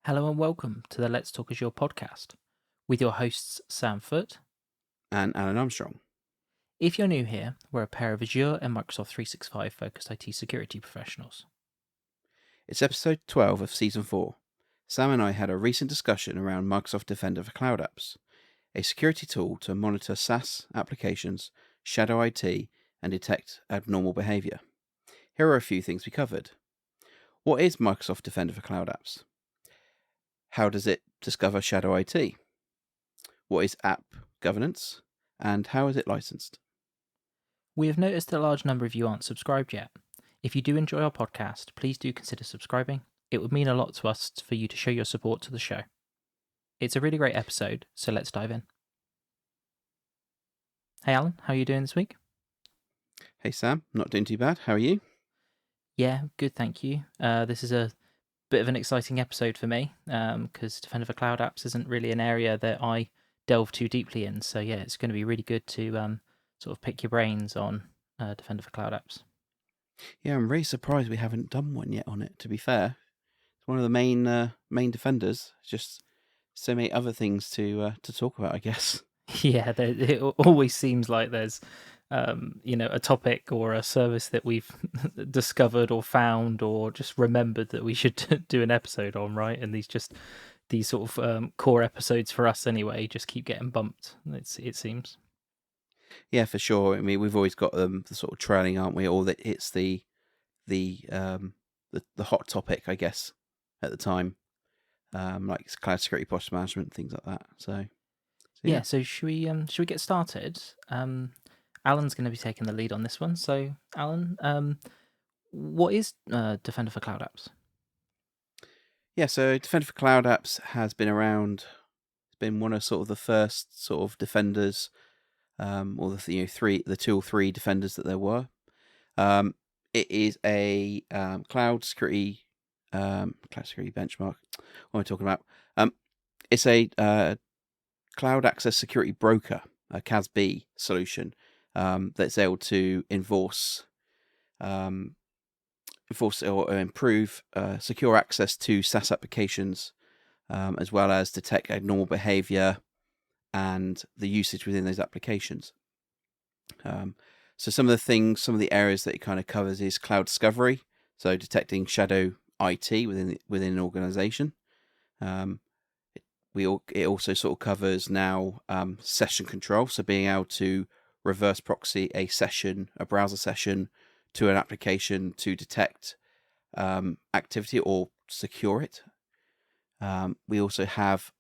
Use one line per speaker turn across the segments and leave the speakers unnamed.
Hello and welcome to the Let's Talk Azure podcast with your hosts Sam Foote.
And Alan Armstrong.
If you're new here, we're a pair of Azure and Microsoft 365 focused IT security professionals.
It's episode 12 of season 4. Sam and I had a recent discussion around Microsoft Defender for Cloud Apps, a security tool to monitor SaaS applications, shadow IT, and detect abnormal behavior. Here are a few things we covered. What is Microsoft Defender for Cloud Apps? How does it discover shadow IT? What is app governance? And how is it licensed?
We have noticed that a large number of you aren't subscribed yet. If you do enjoy our podcast, please do consider subscribing. It would mean a lot to us for you to show your support to the show. It's a really great episode, so let's dive in. Hey Alan, how are you doing this week?
Hey Sam, not doing too bad. How are you?
Yeah, good, thank you. This is a bit of an exciting episode for me because Defender for Cloud Apps isn't really an area that I delve too deeply in. So yeah, it's going to be really good to sort of pick your brains on Defender for Cloud Apps.
Yeah, I'm really surprised we haven't done one yet on it, to be fair. It's one of the main defenders. Just so many other things to talk about, I guess.
Yeah, it always seems like there's a topic or a service that we've discovered or found or just remembered that we should do an episode on, right? And these sort of core episodes for us anyway just keep getting bumped. It seems.
Yeah, for sure. I mean, we've always got them the sort of trailing, aren't we? Or that it's the hot topic, I guess, at the time, like cloud security, posture management, things like that. So
Yeah. So should we get started? Alan's going to be taking the lead on this one. So Alan, what is Defender for Cloud Apps?
Yeah, so Defender for Cloud Apps has been around. It's been one of sort of the first sort of defenders, or the 2 or 3 defenders that there were. It is a cloud security benchmark. What am I talking about? It's a cloud access security broker, a CASB solution that's able to enforce or improve secure access to SaaS applications, as well as detect abnormal behavior and the usage within those applications. So some of the areas that it kind of covers is cloud discovery, so detecting shadow IT within an organization. It also sort of covers now session control, so being able to reverse proxy a browser session to an application to detect activity or secure it. We also have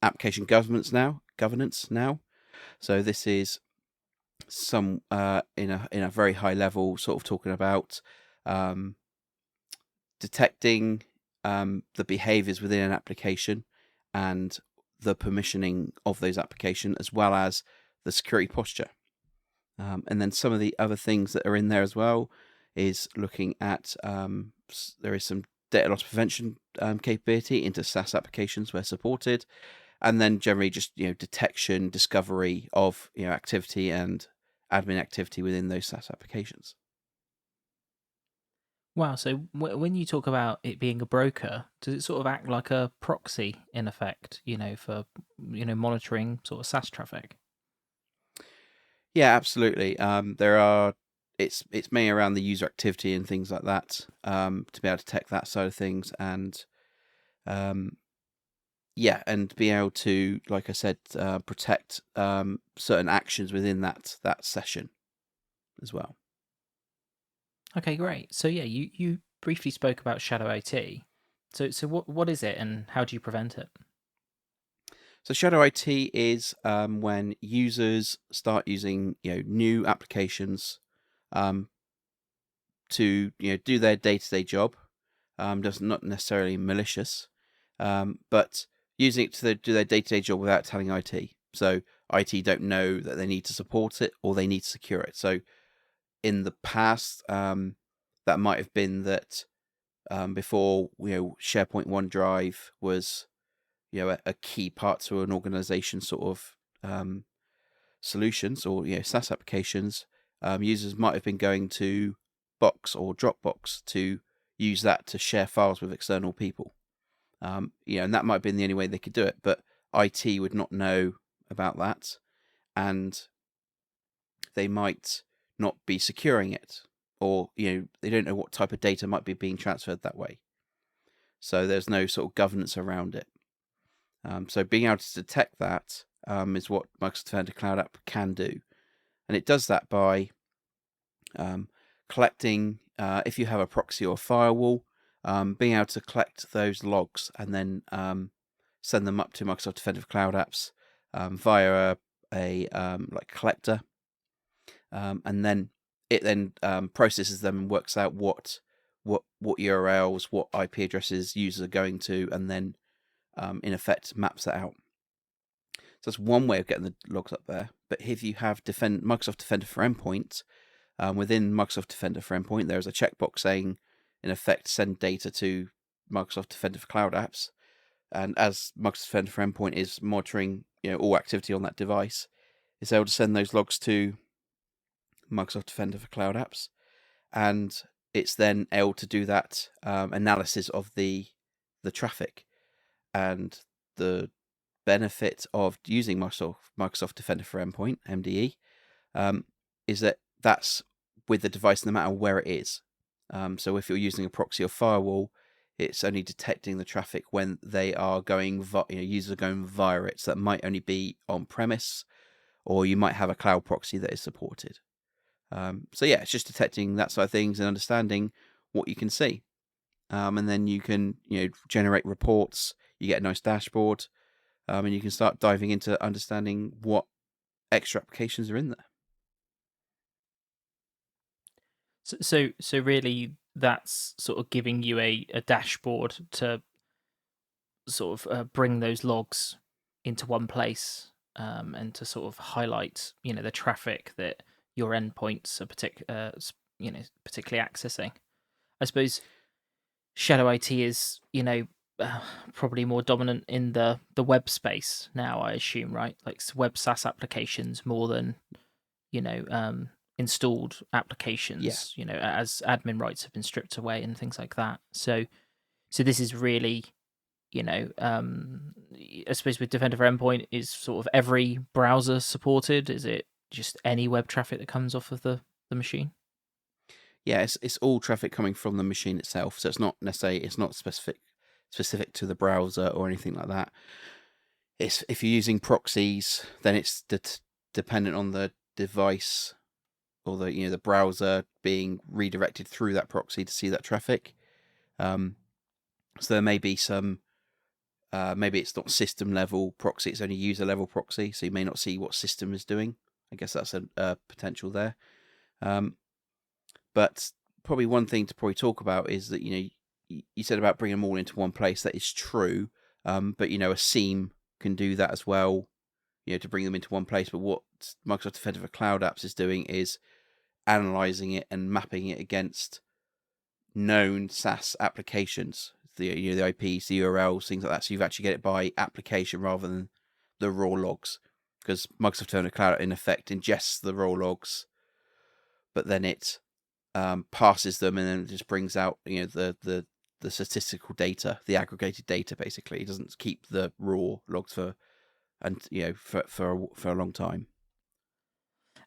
application governance now. So this is some in a very high level, sort of talking about detecting the behaviors within an application and the permissioning of those applications, as well as the security posture. And then some of the other things that are in there as well is looking at there is some data loss prevention capability into SaaS applications where supported, and then generally just detection, discovery of activity and admin activity within those SaaS applications.
Wow. So when you talk about it being a broker, does it sort of act like a proxy in effect? For monitoring sort of SaaS traffic.
Yeah, absolutely. It's mainly around the user activity and things like that, to be able to detect that side of things, and and be able to, like I said, protect certain actions within that session as well.
Okay, great. So yeah, you briefly spoke about shadow IT. So what is it and how do you prevent it?
So shadow IT is when users start using new applications to do their day-to-day job. Does not necessarily malicious, but using it to do their day-to-day job without telling IT. So IT don't know that they need to support it or they need to secure it. So in the past, that might have been that before SharePoint OneDrive was a key part to an organization sort of solutions or SaaS applications. Users might have been going to Box or Dropbox to use that to share files with external people. And that might have been the only way they could do it, but IT would not know about that, and they might not be securing it, or they don't know what type of data might be being transferred that way. So there's no sort of governance around it. So being able to detect that is what Microsoft Defender Cloud App can do, and it does that by collecting, if you have a proxy or firewall, being able to collect those logs and then send them up to Microsoft Defender for Cloud Apps via a collector, and then it processes them and works out what URLs, what IP addresses users are going to, and then in effect maps that out. So that's one way of getting the logs up there. But if you have Microsoft Defender for Endpoint, within Microsoft Defender for Endpoint, there's a checkbox saying, in effect, send data to Microsoft Defender for Cloud Apps. And as Microsoft Defender for Endpoint is monitoring all activity on that device, it's able to send those logs to Microsoft Defender for Cloud Apps. And it's then able to do that analysis of the traffic. And the benefit of using Microsoft Defender for Endpoint, MDE, is that that's with the device no matter where it is. So if you're using a proxy or firewall, it's only detecting the traffic when they are going, users are going via it. So that might only be on premise, or you might have a cloud proxy that is supported. So yeah, it's just detecting that side of things and understanding what you can see. And then you can generate reports. You get a nice dashboard, and you can start diving into understanding what extra applications are in there.
So really, that's sort of giving you a dashboard to sort of bring those logs into one place, and to sort of highlight the traffic that your endpoints are particularly accessing. I suppose Shadow IT is probably more dominant in the web space now, I assume, right? Like web SaaS applications more than installed applications. As admin rights have been stripped away and things like that. So this is really I suppose with Defender for Endpoint, is sort of every browser supported? Is it just any web traffic that comes off of the machine?
Yeah, it's all traffic coming from the machine itself. So it's not specific to the browser or anything like that. It's if you're using proxies, then it's dependent on the device or the browser being redirected through that proxy to see that traffic. So there may be some. Maybe it's not system level proxy; it's only user level proxy, so you may not see what system is doing. I guess that's a potential there. But probably one thing to probably talk about is that you said about bringing them all into one place. That is true, but a SIEM can do that as well. To bring them into one place. But what Microsoft Defender for Cloud Apps is doing is analyzing it and mapping it against known SaaS applications. The IPs, the URLs, things like that. So you've actually get it by application rather than the raw logs, because Microsoft Defender Cloud in effect ingests the raw logs, but then it passes them and then it just brings out the statistical data, the aggregated data. Basically, it doesn't keep the raw logs for a long time.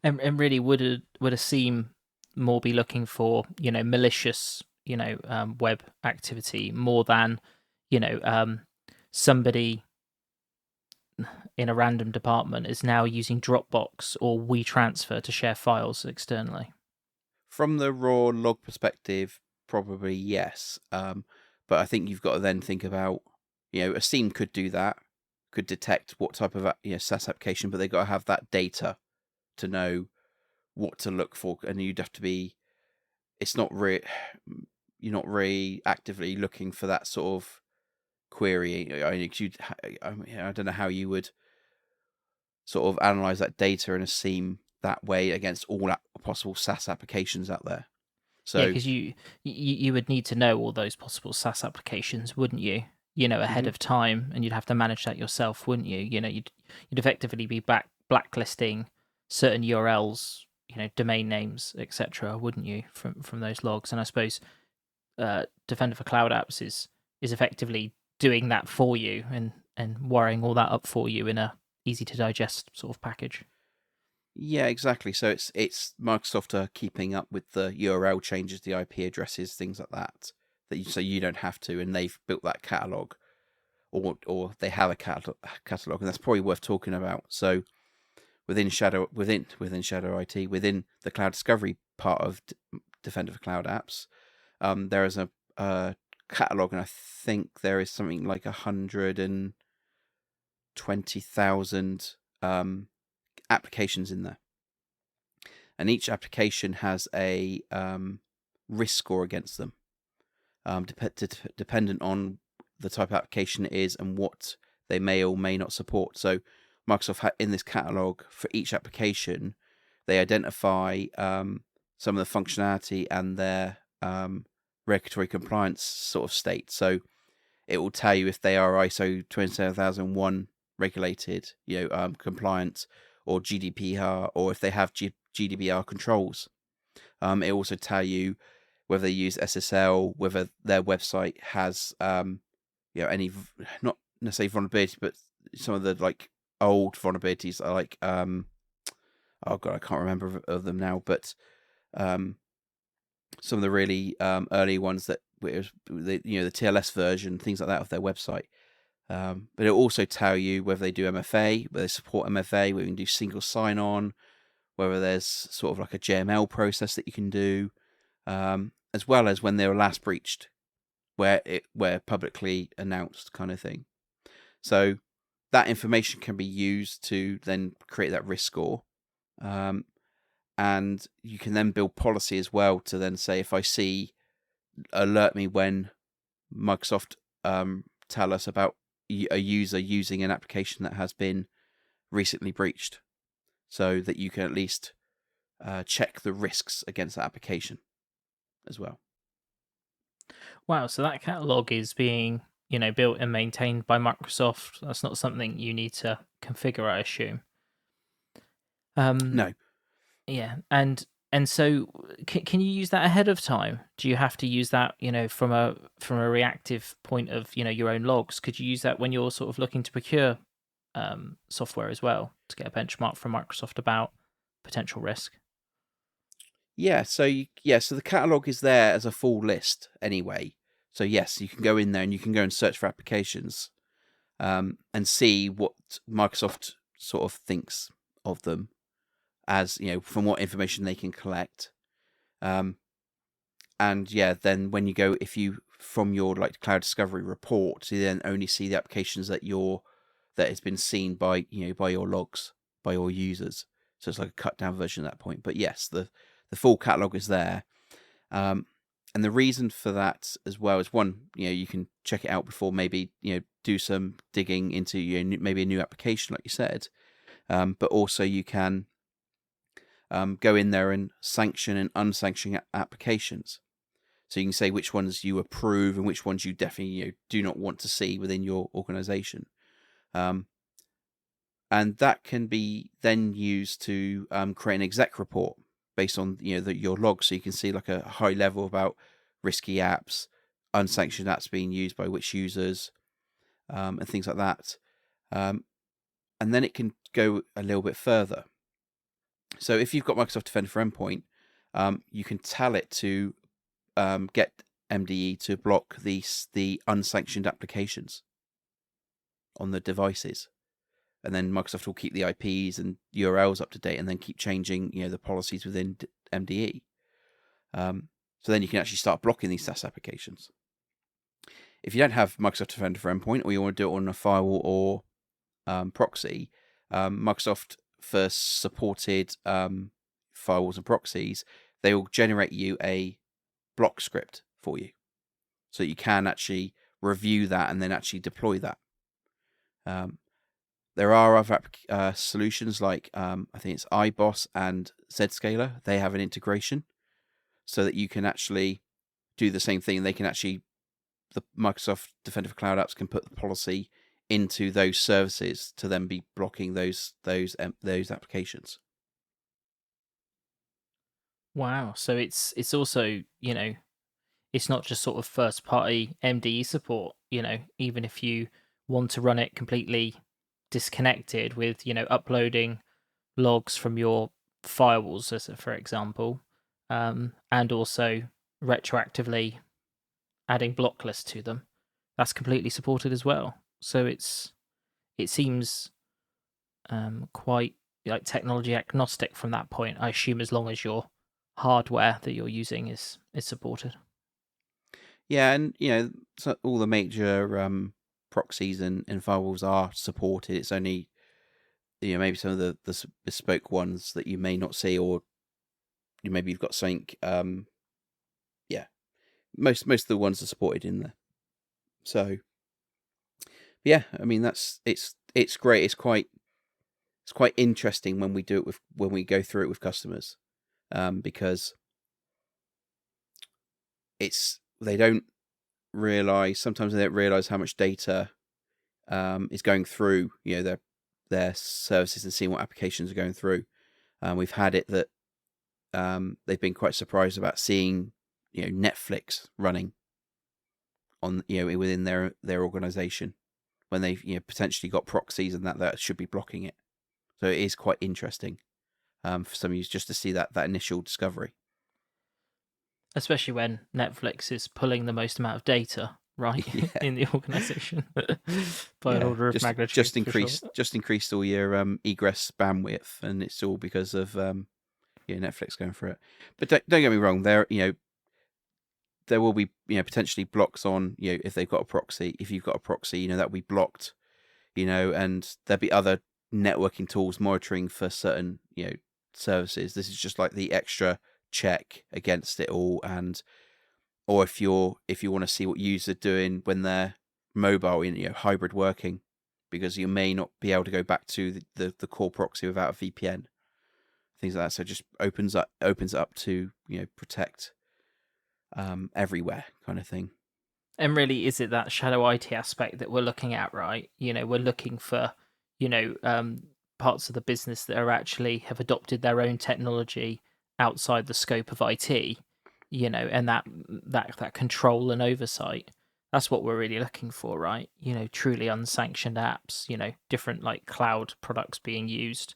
And really, would a SIEM more be looking for malicious web activity more than somebody in a random department is now using Dropbox or WeTransfer to share files externally?
From the raw log perspective, probably yes. But I think you've got to then think about, a SIEM could do that, could detect what type of SaaS application, but they've got to have that data to know what to look for, and you'd have to be. It's not you're not really actively looking for that sort of query. I don't know how you would sort of analyze that data in a SIEM that way against all possible SaaS applications out there. So
because you would need to know all those possible SaaS applications, wouldn't you? Ahead of time, and you'd have to manage that yourself, wouldn't you? You'd effectively be blacklisting certain URLs, domain names, etc., wouldn't you, from those logs? And I suppose Defender for Cloud Apps is effectively doing that for you and wiring all that up for you in a easy to digest sort of package.
Yeah, exactly. So it's Microsoft are keeping up with the URL changes, the IP addresses, things like that. So you don't have to, and they've built that catalog, or they have a catalog, and that's probably worth talking about. So within Shadow IT, within the cloud discovery part of Defender for Cloud Apps, there is a catalog, and I think there is something like 120,000 applications in there, and each application has a risk score against them, dependent on the type of application it is and what they may or may not support. So Microsoft in this catalog for each application, they identify some of the functionality and their regulatory compliance sort of state. So it will tell you if they are ISO 27001 regulated, compliant, or GDPR, or if they have GDPR controls. It also tell you whether they use SSL, whether their website has any, not necessarily vulnerability, but some of the like old vulnerabilities are like oh god, I can't remember of them now, but some of the really early ones that the TLS version, things like that of their website. But it'll also tell you whether they do MFA, whether they support MFA, whether you can do single sign-on, whether there's sort of like a JML process that you can do, as well as when they were last breached, where publicly announced kind of thing. So that information can be used to then create that risk score. And you can then build policy as well to then say, if I see, alert me when Microsoft tell us about a user using an application that has been recently breached, so that you can at least check the risks against that application as well.
Wow, so that catalog is being, built and maintained by Microsoft. That's not something you need to configure, I assume.
No.
Yeah, and so can you use that ahead of time? Do you have to use that, from a reactive point of, your own logs? Could you use that when you're sort of looking to procure software as well, to get a benchmark from Microsoft about potential risk?
Yeah, so the catalog is there as a full list anyway. So yes, you can go in there and you can go and search for applications, and see what Microsoft sort of thinks of them, as from what information they can collect. And yeah, then when you go, if you from your like cloud discovery report, you then only see the applications that has been seen by by your logs, by your users. So it's like a cut down version at that point. But yes, the full catalog is there. And the reason for that as well is, one, you can check it out before maybe do some digging into maybe a new application, like you said. But also you can go in there and sanction and unsanction applications. So you can say which ones you approve and which ones you definitely do not want to see within your organization. And that can be then used to create an exec report based on your logs, so you can see like a high level about risky apps, unsanctioned apps being used by which users, and things like that. And then it can go a little bit further. So if you've got Microsoft Defender for Endpoint, you can tell it to get MDE to block the unsanctioned applications on the devices. And then Microsoft will keep the IPs and URLs up to date, and then keep changing, the policies within MDE. So then you can actually start blocking these SaaS applications. If you don't have Microsoft Defender for Endpoint, or you want to do it on a firewall or proxy, Microsoft for supported firewalls and proxies, they will generate you a block script for you, so you can actually review that and then actually deploy that. There are other solutions like I think it's iBoss and Zscaler. They have an integration so that you can actually do the same thing. They can actually, the Microsoft Defender for Cloud Apps can put the policy into those services to then be blocking those applications.
Wow, so it's also, it's not just sort of first party MDE support. even if you want to run it completely disconnected with, uploading logs from your firewalls, for example, and also retroactively adding block lists to them, that's completely supported as well. So it seems quite like technology agnostic from that point. I assume as long as your hardware that you're using is supported.
Yeah, and so all the major proxies and firewalls are supported. It's only maybe some of the bespoke ones that you may not see, or maybe you've got something. Yeah, most of the ones are supported in there. So yeah, I mean it's great. It's quite interesting when we do it when we go through it with customers, because they don't realize, sometimes they don't realize how much data is going through their services and seeing what applications are going through. We've had it that they've been quite surprised about seeing Netflix running on within their organization, when they've potentially got proxies and that should be blocking it. So it is quite interesting for some users just to see that initial discovery.
Especially when Netflix is pulling the most amount of data, right,
Yeah.
in the organization by an order of magnitude.
Just increased all your egress bandwidth, and it's all because of Netflix going for it. But don't get me wrong, there will be potentially blocks on if they've got a proxy. If you've got a proxy, that will be blocked. And there'll be other networking tools monitoring for certain services. This is just like the extra check against it all. And or if you want to see what users are doing when they're mobile in hybrid working, because you may not be able to go back to the core proxy without a VPN, things like that. So it just opens it up to protect everywhere kind of thing.
And really, is it that shadow IT aspect that we're looking at, right? We're looking for parts of the business that are actually have adopted their own technology outside the scope of IT, and that control and oversight. That's what we're really looking for, right? Truly unsanctioned apps, different like cloud products being used,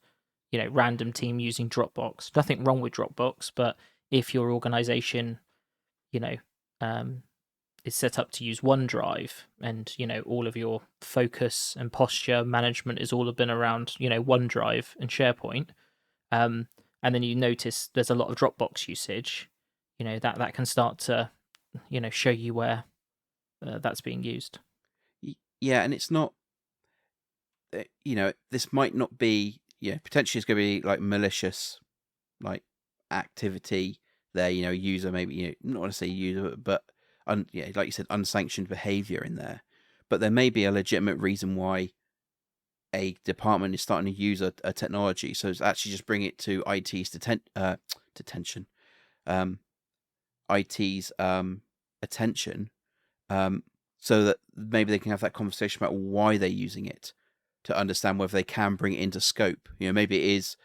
random team using Dropbox. Nothing wrong with Dropbox, but if your organization, is set up to use OneDrive, and all of your focus and posture management is all been around OneDrive and SharePoint, and then you notice there's a lot of Dropbox usage, that can start to show you where that's being used.
Yeah, and it's not this might not be potentially it's going to be like malicious like activity there, user maybe not want to say user, but like you said, unsanctioned behavior in there. But there may be a legitimate reason why a department is starting to use a technology. So it's actually just bring it to IT's detention, IT's attention, so that maybe they can have that conversation about why they're using it, to understand whether they can bring it into scope. Maybe it is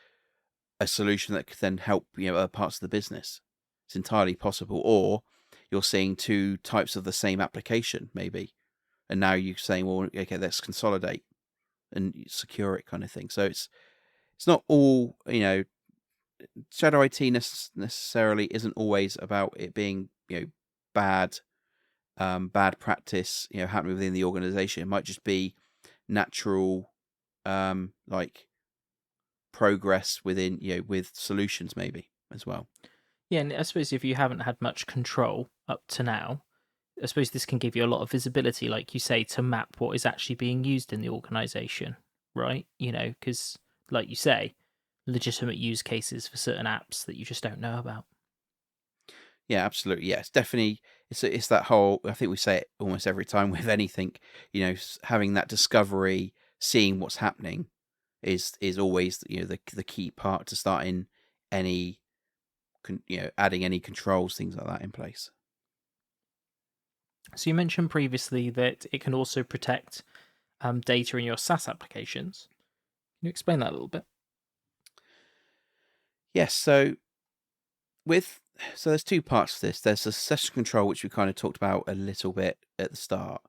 a solution that could then help other parts of the business. It's entirely possible. Or you're seeing two types of the same application, maybe, and now you're saying, well, okay, let's consolidate and secure it, kind of thing. So it's not all shadow IT necessarily isn't always about it being bad practice happening within the organization. It might just be natural like progress within with solutions maybe as well.
Yeah, and I suppose if you haven't had much control up to now, I suppose this can give you a lot of visibility, like you say, to map what is actually being used in the organization, right? Because like you say, legitimate use cases for certain apps that you just don't know about.
Yeah, absolutely. Yeah, it's definitely it's that whole. I think we say it almost every time with anything. Having that discovery, seeing what's happening, is always the key part to starting any adding any controls, things like that in place.
So you mentioned previously that it can also protect data in your SaaS applications. Can you explain that a little bit?
Yes. So there's two parts to this. There's the session control, which we kind of talked about a little bit at the start,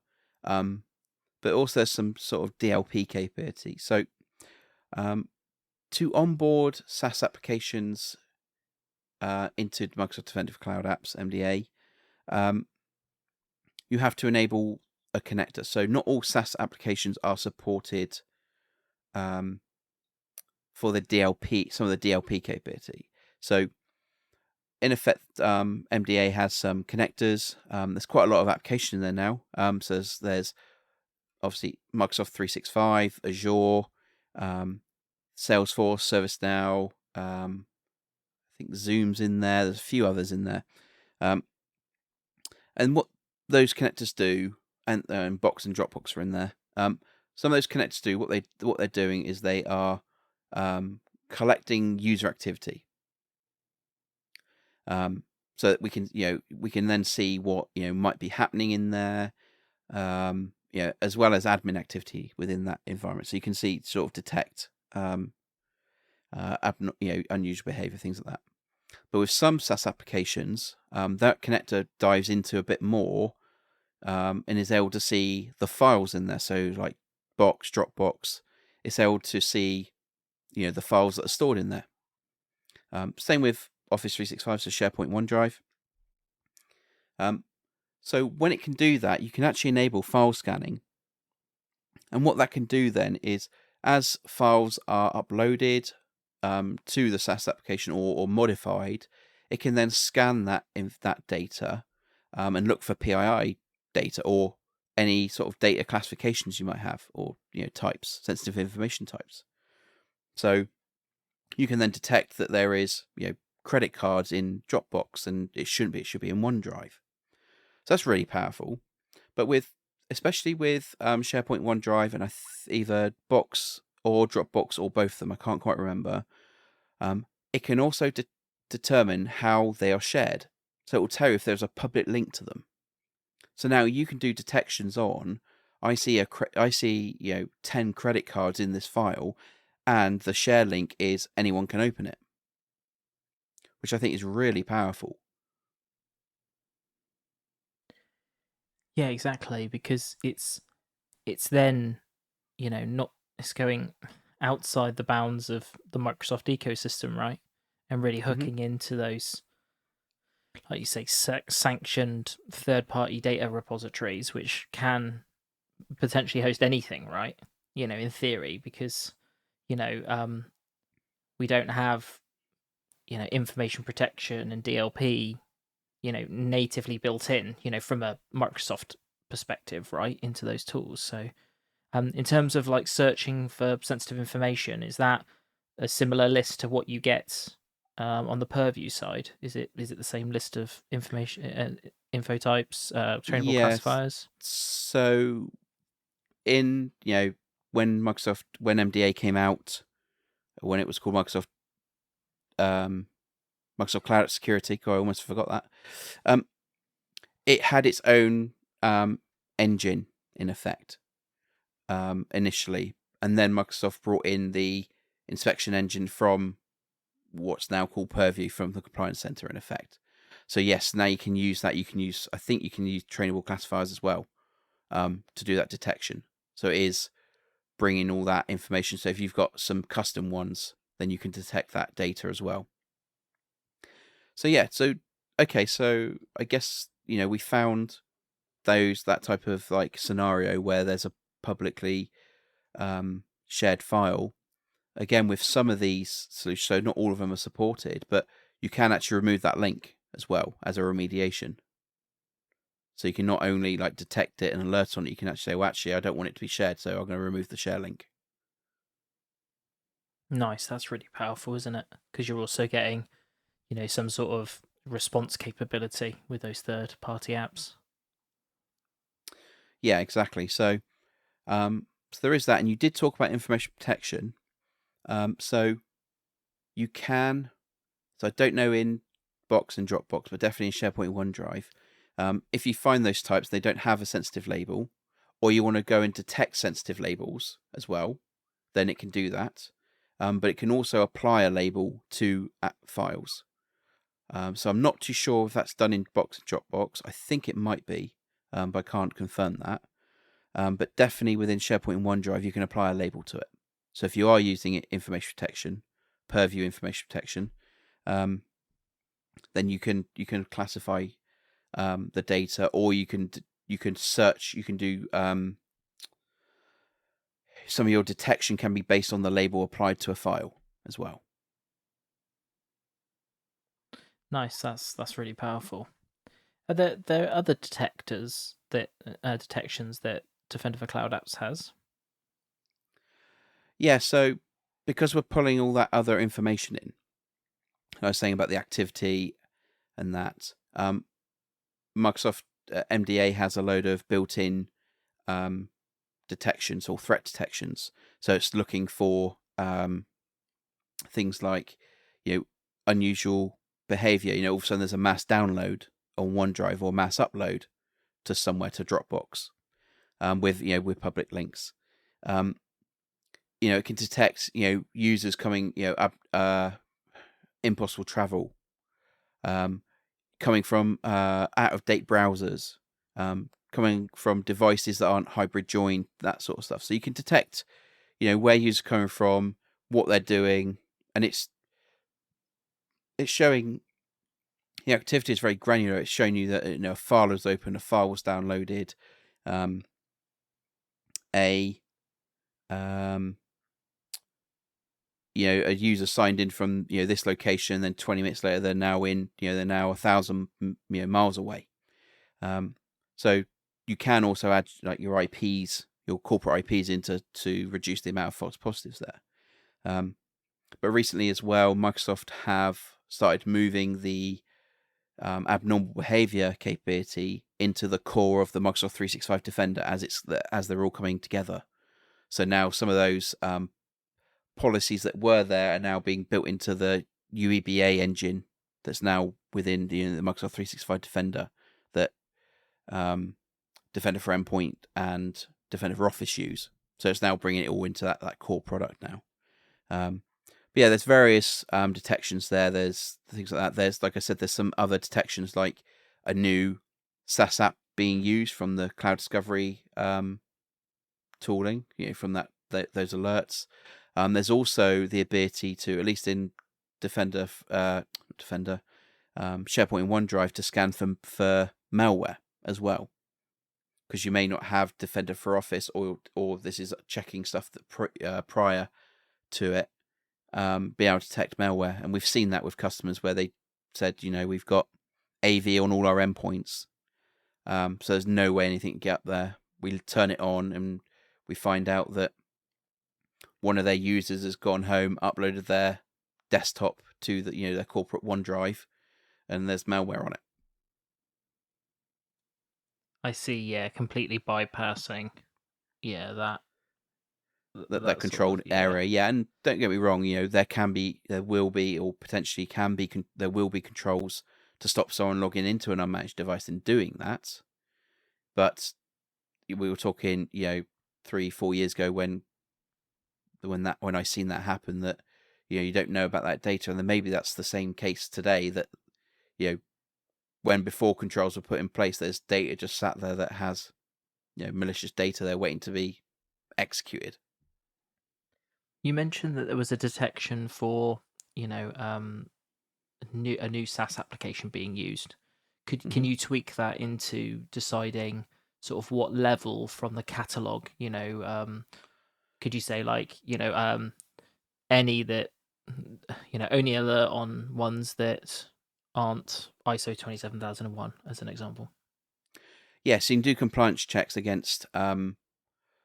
but also there's some sort of DLP capability. So to onboard SaaS applications into Microsoft Defender for Cloud Apps, MDA, you have to enable a connector. So not all SaaS applications are supported for the DLP, some of the DLP capability. So in effect, MDA has some connectors. There's quite a lot of application in there now. So there's obviously Microsoft 365, Azure, Salesforce, ServiceNow. I think Zoom's in there. There's a few others in there. And what those connectors do, and Box and Dropbox are in there. Some of those connectors do what they're doing is they are collecting user activity. So that we can then see what might be happening in there, as well as admin activity within that environment. So you can sort of detect unusual behavior, things like that. But with some SaaS applications, that connector dives into a bit more and is able to see the files in there. So like Box, Dropbox, it's able to see the files that are stored in there. Same with Office 365, so SharePoint, OneDrive. So when it can do that, you can actually enable file scanning. And what that can do then is, as files are uploaded to the SaaS application or modified, it can then scan that data and look for PII data or any sort of data classifications you might have, or types, sensitive information types. So you can then detect that there is credit cards in Dropbox, and it shouldn't be. It should be in OneDrive. So that's really powerful. But especially with SharePoint, OneDrive, and either Box or Dropbox or both of them, I can't quite remember. It can also determine how they are shared. So it will tell you if there's a public link to them. So now you can do detections on, I see 10 credit cards in this file, and the share link is anyone can open it, which I think is really powerful.
Yeah, exactly, because it's then it's going outside the bounds of the Microsoft ecosystem, right? And really hooking into those, like you say, sanctioned third-party data repositories, which can potentially host anything, right? In theory, because we don't have information protection and DLP natively built in from a Microsoft perspective, right, into those tools. So in terms of like searching for sensitive information, is that a similar list to what you get on the Purview side? Is it the same list of information, info types, trainable classifiers?
So in when MDA came out, when it was called Microsoft Cloud Security, I almost forgot that. It had its own engine in effect initially, and then Microsoft brought in the inspection engine from what's now called Purview from the Compliance Center in effect. So yes, now you can use that. I think you can use trainable classifiers as well to do that detection. So it is bringing all that information. So if you've got some custom ones, then you can detect that data as well. So yeah, so I guess we found that type of like scenario where there's a publicly shared file. Again, with some of these solutions, so not all of them are supported, but you can actually remove that link as well as a remediation. So you can not only like detect it and alert on it, you can actually say, well, actually, I don't want it to be shared, so I'm going to remove the share link.
Nice, that's really powerful, isn't it? Because you're also getting some sort of response capability with those third-party apps.
Yeah, exactly. So there is that, and you did talk about information protection. So you can. So I don't know in Box and Dropbox, but definitely in SharePoint and OneDrive. If you find those types, they don't have a sensitive label, or you want to go and detect sensitive labels as well, then it can do that. But it can also apply a label to app files. So I'm not too sure if that's done in Box and Dropbox. I think it might be, but I can't confirm that. but definitely within SharePoint and OneDrive, you can apply a label to it. So if you are using it, information protection, purview information protection, then you can classify the data, or you can search. You can do some of your detection can be based on the label applied to a file as well.
Nice. That's really powerful. Are there other detections that Defender for Cloud Apps has?
Yeah, so because we're pulling all that other information in, I was saying about the activity and that, Microsoft MDA has a load of built-in detections or threat detections. So it's looking for things like, unusual behavior. All of a sudden there's a mass download on OneDrive or mass upload to somewhere, to Dropbox, with public links. It can detect users coming, impossible travel, coming from out of date browsers, coming from devices that aren't hybrid joined, that sort of stuff. So you can detect where users are coming from, what they're doing, and it's showing the activity is very granular. It's showing you that a file was open, a file was downloaded, a user signed in from this location, then 20 minutes later they're now 1,000 miles away. So you can also add like your IPs, your corporate IPs, to reduce the amount of false positives there. But recently as well, Microsoft have started moving the abnormal behavior capability into the core of the Microsoft 365 Defender as they're all coming together. So now some of those policies that were there are now being built into the UEBA engine that's now within the Microsoft 365 Defender, that Defender for Endpoint and Defender for Office use. So it's now bringing it all into that core product now. But yeah, there's various detections there. There's things like that. There's, like I said, there's some other detections, like a new SaaS app being used from the Cloud Discovery tooling, from those alerts. There's also the ability to, at least in SharePoint and OneDrive, to scan for malware as well, because you may not have Defender for Office, or this is checking stuff that prior to it, be able to detect malware. And we've seen that with customers where they said, we've got AV on all our endpoints, so there's no way anything can get up there. We turn it on and we find out that one of their users has gone home, uploaded their desktop to their corporate OneDrive, and there's malware on it.
I see. Yeah, completely bypassing. Yeah,
that controlled area. Yeah, and don't get me wrong. There will be, or potentially can be, there will be controls to stop someone logging into an unmanaged device and doing that. But we were talking, 3-4 years ago when I seen that happen, that you don't know about that data, and then maybe that's the same case today, that when before controls were put in place, there's data just sat there that has malicious data there waiting to be executed.
You mentioned that there was a detection for a new SaaS application being used. Can you tweak that into deciding sort of what level from the catalog? Could you say, like, any that only alert on ones that aren't ISO 27001 as an example?
Yes, you can do compliance checks against.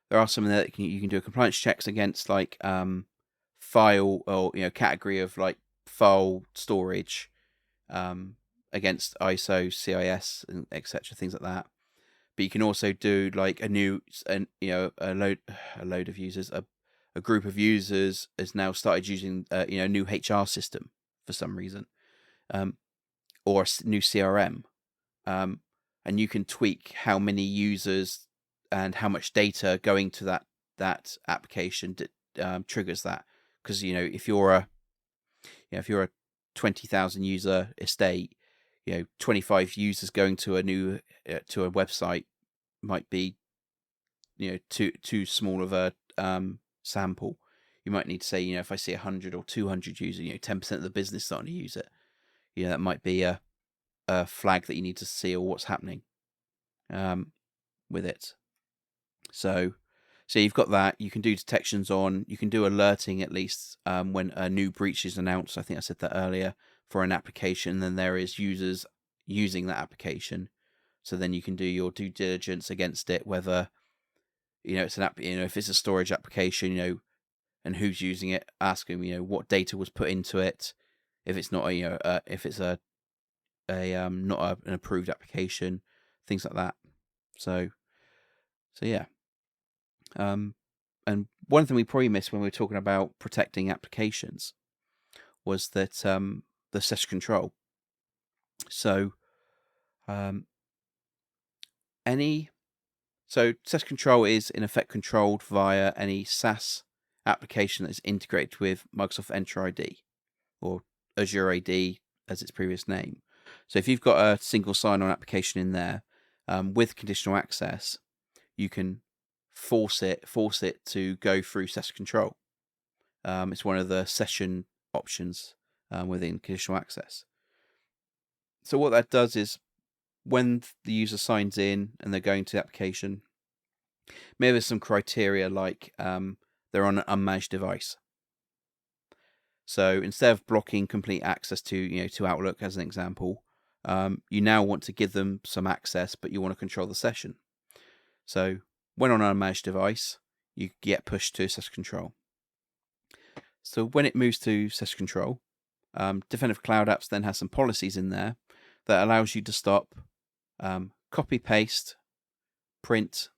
There are some there that you can do compliance checks against, like file, or category of like file storage, against ISO, CIS, and etc. Things like that. But you can also do like a load of users, a group of users has now started using a new HR system for some reason, or a new CRM, and you can tweak how many users and how much data going to that application triggers that. Because if you're a 20,000 user estate, 25 users going to a new to a website might be too small of a sample. You might need to say, if I see 100 or 200 users, 10% of the business starting to use it, that might be a flag that you need to see or what's happening with it. So you've got that. You can do detections on. You can do alerting at least when a new breach is announced. I think I said that earlier for an application. Then there is users using that application. So then you can do your due diligence against it, whether it's an app. If it's a storage application, and who's using it. Ask them, what data was put into it. If it's not if it's not an approved application, things like that. So yeah. And one thing we probably missed when we were talking about protecting applications was that the session control. So session control is in effect controlled via any SaaS application that is integrated with Microsoft Entra ID or Azure AD as its previous name. So if you've got a single sign-on application in there with conditional access, you can force it to go through session control. It's one of the session options within conditional access. So what that does is when the user signs in and they're going to the application, maybe there's some criteria like they're on an unmanaged device. So instead of blocking complete access to to Outlook as an example, you now want to give them some access, but you want to control the session. So when on an unmanaged device, you get pushed to session control. So when it moves to session control, Defender for Cloud Apps then has some policies in there that allows you to stop copy, paste, print,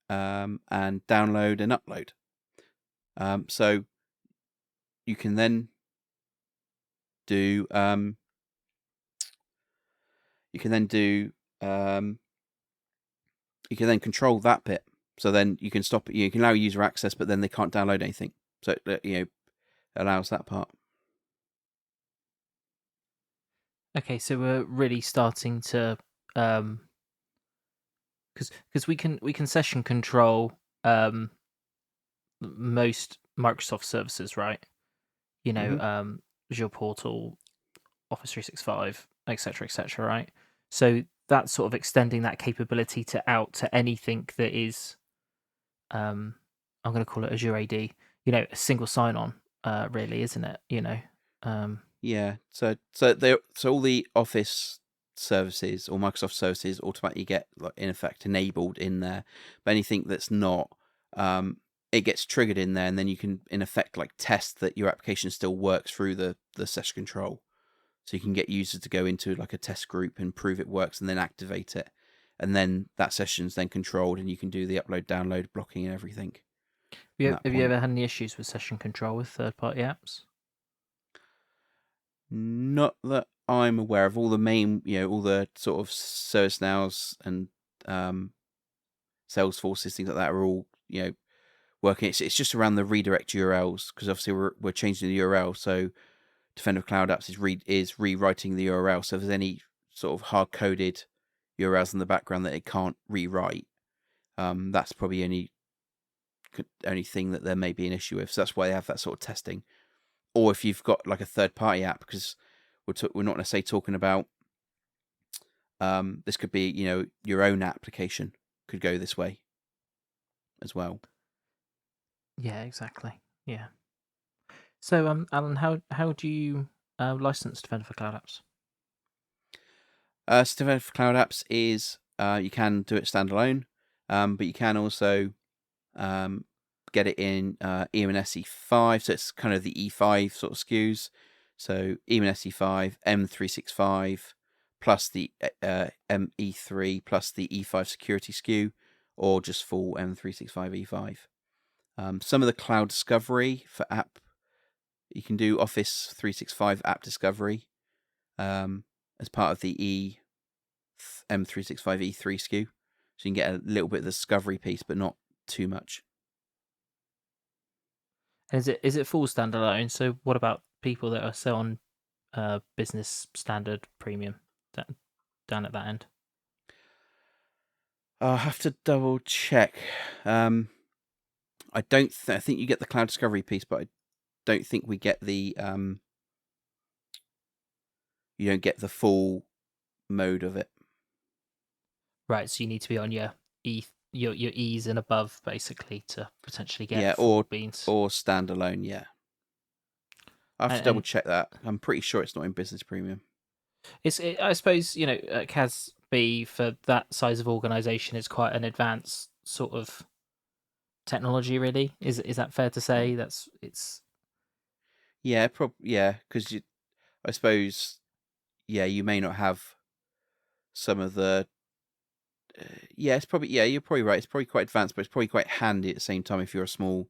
and download and upload. So you can then do you can then control that bit. So then you can stop it. You can allow user access, but then they can't download anything. So it allows that part.
Okay, so we're really starting to because we can session control most Microsoft services, right? Azure Portal, Office 365, etc., right? So that's sort of extending that capability out to anything that is, I'm going to call it Azure AD, a single sign-on, really, isn't it?
Yeah. So all the Office services or Microsoft services automatically get in effect enabled in there, but anything that's not, it gets triggered in there, and then you can in effect test that your application still works through the session control. So you can get users to go into a test group and prove it works, and then activate it, and then that session's then controlled, and you can do the upload, download, blocking, and everything.
Have you ever had any issues with session control with third-party apps?
Not that I'm aware of. All the main, all the sort of ServiceNows and Salesforces, things like that, are all working. It's just around the redirect URLs, because obviously we're changing the URL. So Defender for Cloud Apps is rewriting the URL. So if there's any sort of hard coded URLs in the background that it can't rewrite, that's probably only thing that there may be an issue with. So that's why they have that sort of testing. Or if you've got a third party app, because we're not necessarily talking about this could be your own application could go this way as well.
Yeah, exactly. Yeah. So, Alan, how do you license Defender for Cloud Apps?
So Defender for Cloud Apps is you can do it standalone, but you can also get it in EMS E5, so it's kind of the E5 sort of SKUs. So EMS E5, M365, plus the ME3, plus the E5 security SKU, or just full M365 E5. Some of the cloud discovery for app, you can do Office 365 app discovery as part of the M365 E3 SKU. So you can get a little bit of the discovery piece, but not too much.
Is it full standalone? So what about people that are still on business standard premium down at that end?
I'll have to double check. I don't. I think you get the cloud discovery piece, but I don't think we get the. You don't get the full mode of it.
Right, so you need to be on your your E's and above basically to potentially get
Yeah,
full beans.
or standalone. Yeah, I have to double
And
check that. I'm pretty sure it's not in business premium.
I suppose CASB for that size of organisation is quite an advanced sort of technology. Really, is that fair to say? It's
Yeah, yeah, because I suppose, yeah, you may not have some of the. Yeah, it's probably, yeah, you're probably right. It's probably quite advanced, but it's probably quite handy at the same time if you're a small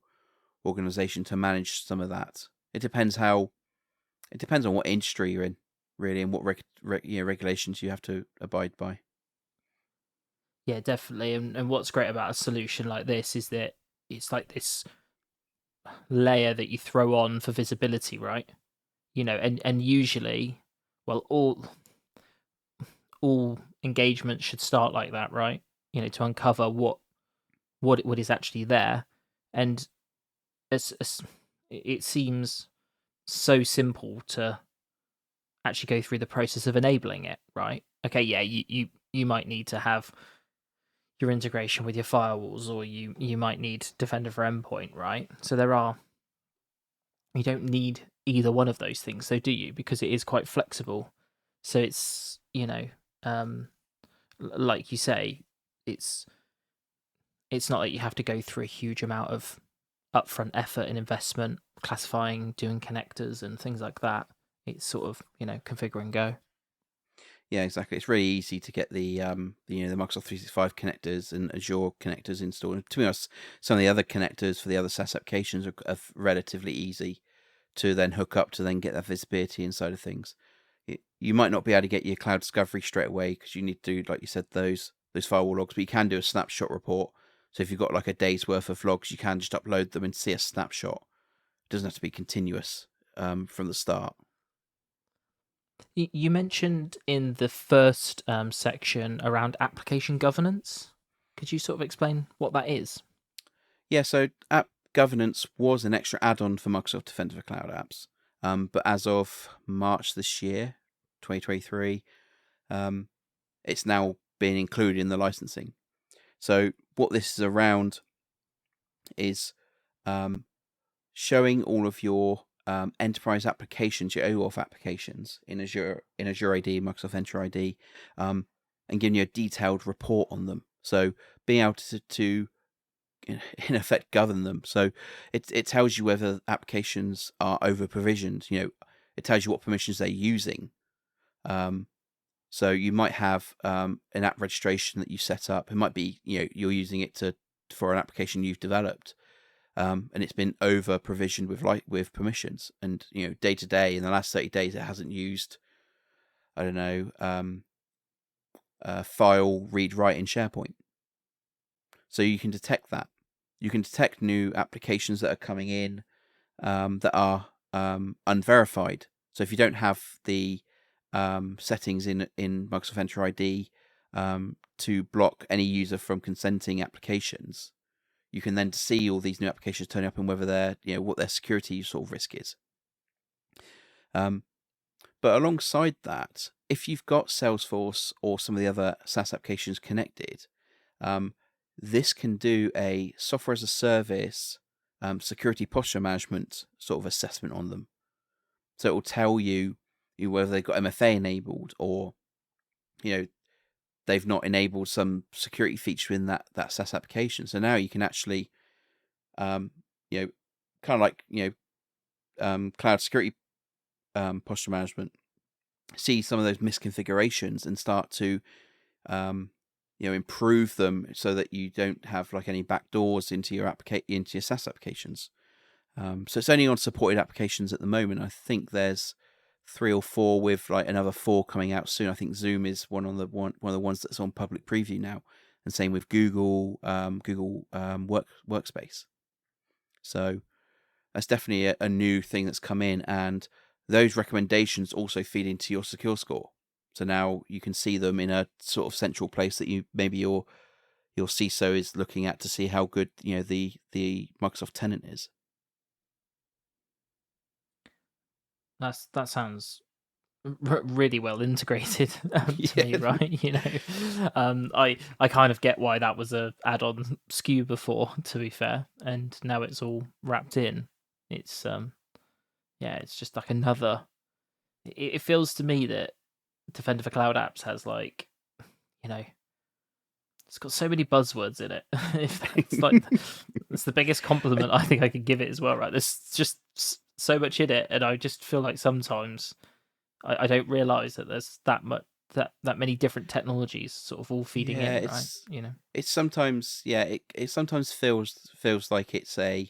organization to manage some of that. It depends on what industry you're in, really, and what regulations you have to abide by.
Yeah, definitely. And what's great about a solution like this is that it's like this layer that you throw on for visibility, right? And usually, well, all engagements should start like that, right? To uncover what is actually there, and it seems so simple to actually go through the process of enabling it, right? Okay, yeah, you might need to have your integration with your firewalls, or you might need Defender for Endpoint, right? So you don't need either one of those things, so do you? Because it is quite flexible. So it's like you say, it's not like you have to go through a huge amount of upfront effort and investment classifying, doing connectors and things like that. It's sort of configure and go.
Yeah, exactly. It's really easy to get the the Microsoft 365 connectors and Azure connectors installed. And to be honest, some of the other connectors for the other SaaS applications are relatively easy to then hook up to then get that visibility inside of things. You might not be able to get your cloud discovery straight away because you need to do, like you said, those firewall logs, but you can do a snapshot report. So if you've got like a day's worth of logs, you can just upload them and see a snapshot. It doesn't have to be continuous from the start.
You mentioned in the first section around application governance. Could you sort of explain what that is?
Yeah, so app governance was an extra add-on for Microsoft Defender for Cloud Apps. But as of March this year, 2023, it's now being included in the licensing. So what this is around is showing all of your enterprise applications, your OAuth applications in Azure AD, Microsoft Entra ID, and giving you a detailed report on them. So being able to in effect govern them. So it tells you whether applications are over provisioned. It tells you what permissions they're using. So you might have an app registration that you set up. It might be you're using it for an application you've developed, and it's been over provisioned with permissions. And day to day in the last 30 days, it hasn't used, I don't know, file read write in SharePoint. So you can detect that. You can detect new applications that are coming in that are unverified. So if you don't have the settings in Microsoft Entra ID to block any user from consenting applications, you can then see all these new applications turning up and whether they're what their security sort of risk is. But alongside that, if you've got Salesforce or some of the other SaaS applications connected, this can do a software as a service security posture management sort of assessment on them. So it will tell you whether they've got MFA enabled or they've not enabled some security feature in that SaaS application. So now you can actually kind of like cloud security posture management, see some of those misconfigurations and start to improve them so that you don't have like any backdoors into your SaaS applications. So it's only on supported applications at the moment. I think there's 3 or 4 with like another 4 coming out soon. I think Zoom is one of the ones that's on public preview now, and same with Google Workspace. So that's definitely a new thing that's come in, and those recommendations also feed into your secure score. So now you can see them in a sort of central place that maybe your your CISO is looking at to see how good the Microsoft tenant is.
That sounds really well integrated to me, right? I kind of get why that was a add-on SKU before, to be fair, and now it's all wrapped in. It's it's just like another. It feels to me that Defender for Cloud Apps has like, it's got so many buzzwords in it. If that's like, it's the biggest compliment I think I could give it as well, right? There's just so much in it, and I just feel like sometimes I don't realize that there's that much that many different technologies sort of all feeding in, right?
It's sometimes it sometimes feels like it's a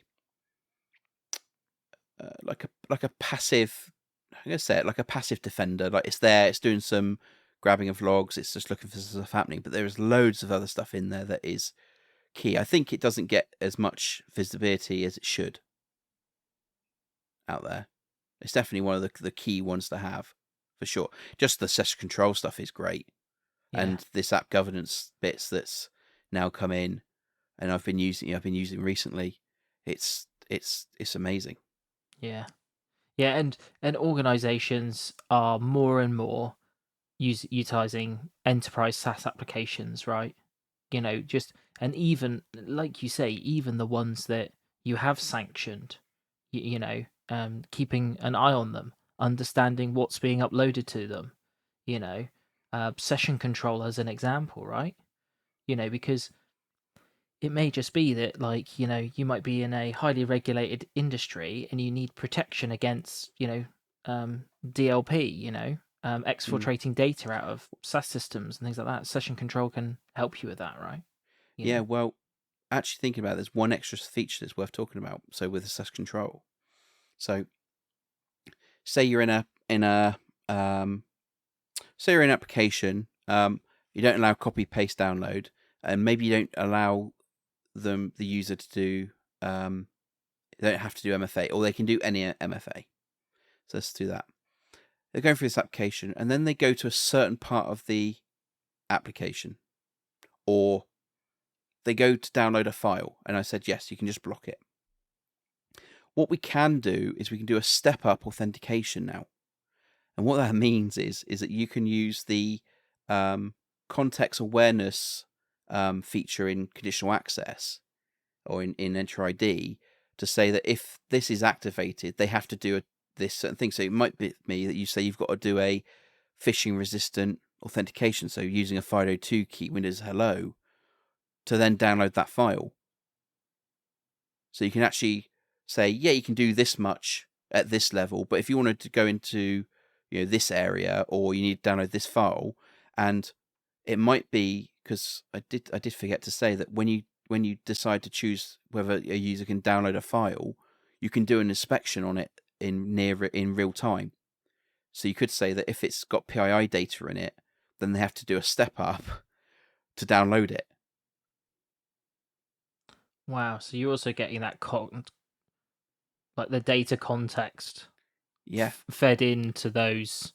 like a passive. I'm gonna say it like a passive defender. Like it's there, it's doing some grabbing of logs, it's just looking for stuff happening. But there is loads of other stuff in there that is key. I think it doesn't get as much visibility as it should out there. It's definitely one of the key ones to have, for sure. Just the session control stuff is great.
Yeah.
And this app governance bits that's now come in and I've been using recently. It's amazing.
Yeah. Yeah, and organizations are more and more utilizing enterprise SaaS applications, right? Just, and even like you say, even the ones that you have sanctioned, keeping an eye on them, understanding what's being uploaded to them, session control as an example, right? Because it may just be that, like, you might be in a highly regulated industry and you need protection against, DLP, exfiltrating data out of SaaS systems and things like that. Session control can help you with that, right?
Well, actually thinking about it, there's one extra feature that's worth talking about. So with the session control, so say you're in an application, you don't allow copy paste download, and maybe you don't allow the user to do they don't have to do MFA, or they can do any MFA. So let's do that. They're going through this application, and then they go to a certain part of the application, or they go to download a file, and I said yes, you can just block it. What we can do is we can do a step-up authentication now. And what that means is that you can use the context awareness feature in conditional access or in Enter ID to say that if this is activated, they have to do this certain thing. So it might be me that you say you've got to do a phishing resistant authentication. So using a FIDO2 key, Windows Hello, to then download that file. So you can actually say, yeah, you can do this much at this level, but if you wanted to go into this area, or you need to download this file, and it might be, because I did forget to say that when you decide to choose whether a user can download a file, you can do an inspection on it in real time. So you could say that if it's got PII data in it, then they have to do a step up to download it.
Wow, so you're also getting that like the data context fed into those,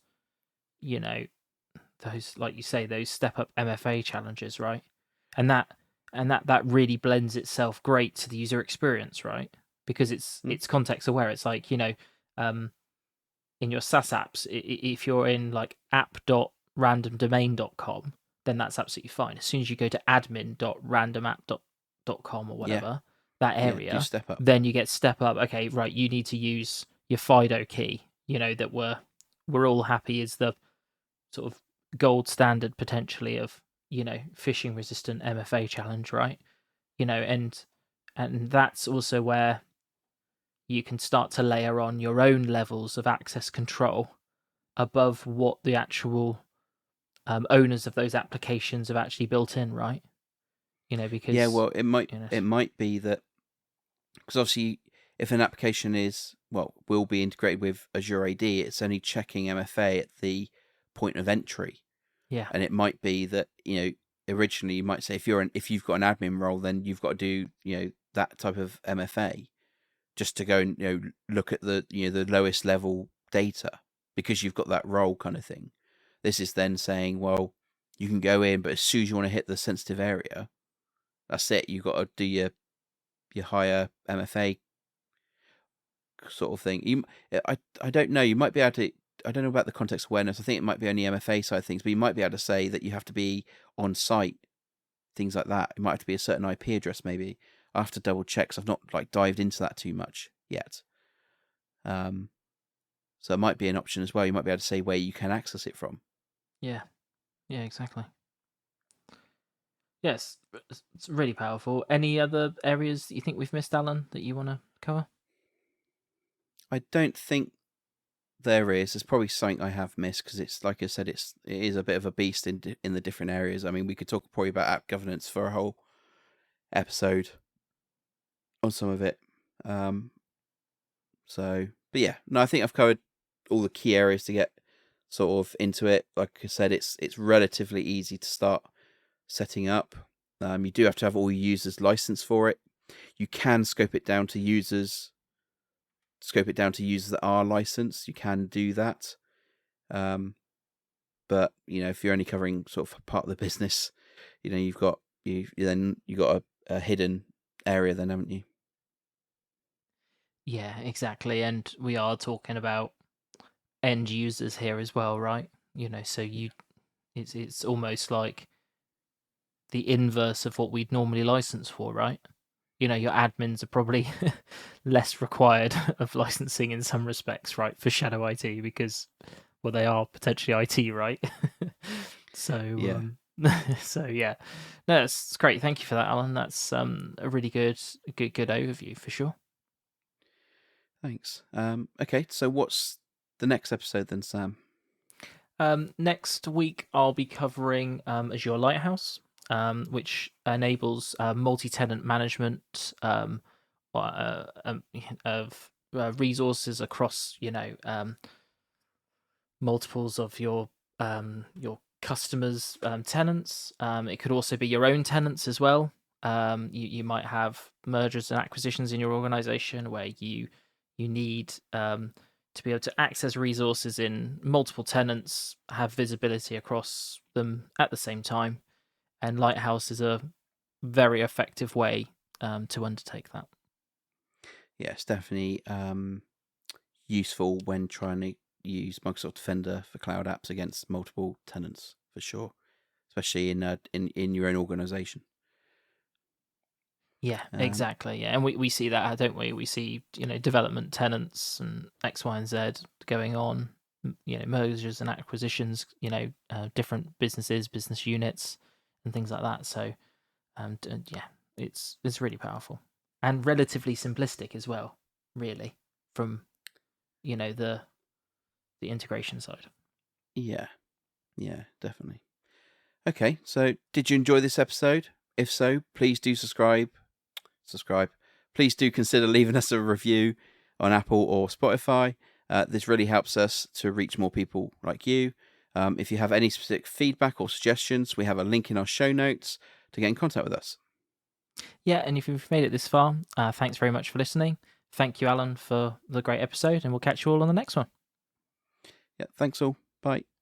those, like you say, those step up MFA challenges, right? And that really blends itself great to the user experience, right? Because it's context aware. It's like, in your SaaS apps, if you're in like app.randomdomain.com, then that's absolutely fine. As soon as you go to admin.randomapp.com or whatever, that area,
step up.
then you get step up. Okay, right, you need to use your FIDO key, that we're all happy is the sort of gold standard potentially of, phishing resistant MFA challenge, right? And that's also where you can start to layer on your own levels of access control above what the actual owners of those applications have actually built in, right? Because
it might be that, because obviously if an application will be integrated with Azure AD, it's only checking MFA at the point of entry.
Yeah.
And it might be that originally you might say if you've got an admin role, then you've got to do that type of MFA just to go and look at the the lowest level data because you've got that role kind of thing. This is then saying, well, you can go in, but as soon as you want to hit the sensitive area, that's it. You've got to do your higher MFA sort of thing. I don't know. You might be able to. I don't know about the context awareness. I think it might be only MFA side of things, but you might be able to say that you have to be on site, things like that. It might have to be a certain IP address, maybe. I have to double check. 'Cause I've not like dived into that too much yet. So it might be an option as well. You might be able to say where you can access it from.
Yeah, exactly. Yes, it's really powerful. Any other areas that you think we've missed, Alan, that you want to cover?
I don't think there is. There's probably something I have missed because it's like I said, it is a bit of a beast in the different areas. I mean, we could talk probably about app governance for a whole episode on some of it. But yeah, no, I think I've covered all the key areas to get sort of into it. Like I said, it's relatively easy to start setting up. You do have to have all your users licensed for it. You can scope it down to users that are licensed. You can do that. But if you're only covering sort of part of the business, you've got a hidden area then, haven't you?
Yeah, exactly. And we are talking about end users here as well, right? So it's almost like the inverse of what we'd normally license for, right? Your admins are probably less required of licensing in some respects, right, for shadow IT because, well, they are potentially IT, right? So
Yeah.
So yeah, no, it's great. Thank you for that, Alan. That's a really good overview for sure.
Thanks. Okay, so what's the next episode then, Sam?
Next week I'll be covering Azure Lighthouse, which enables multi-tenant management of resources across multiples of your customers' tenants. It could also be your own tenants as well. You might have mergers and acquisitions in your organization where you need to be able to access resources in multiple tenants, have visibility across them at the same time, and Lighthouse is a very effective way to undertake that.
Yeah, it's definitely useful when trying to use Microsoft Defender for cloud apps against multiple tenants, for sure, especially in your own organization.
Yeah, exactly. Yeah, and we see that, don't we? We see development tenants and X, Y, and Z going on. Mergers and acquisitions. Different businesses, business units, and things like that. So, and yeah, it's really powerful and relatively simplistic as well. Really, from the integration side.
Yeah, definitely. Okay, so did you enjoy this episode? If so, please do subscribe. Please do consider leaving us a review on Apple or Spotify. This really helps us to reach more people like you. If you have any specific feedback or suggestions, we have a link in our show notes to get in contact with us.
Yeah, and if you've made it this far, thanks very much for listening. Thank you, Alan, for the great episode, and we'll catch you all on the next one.
Yeah, thanks all. Bye.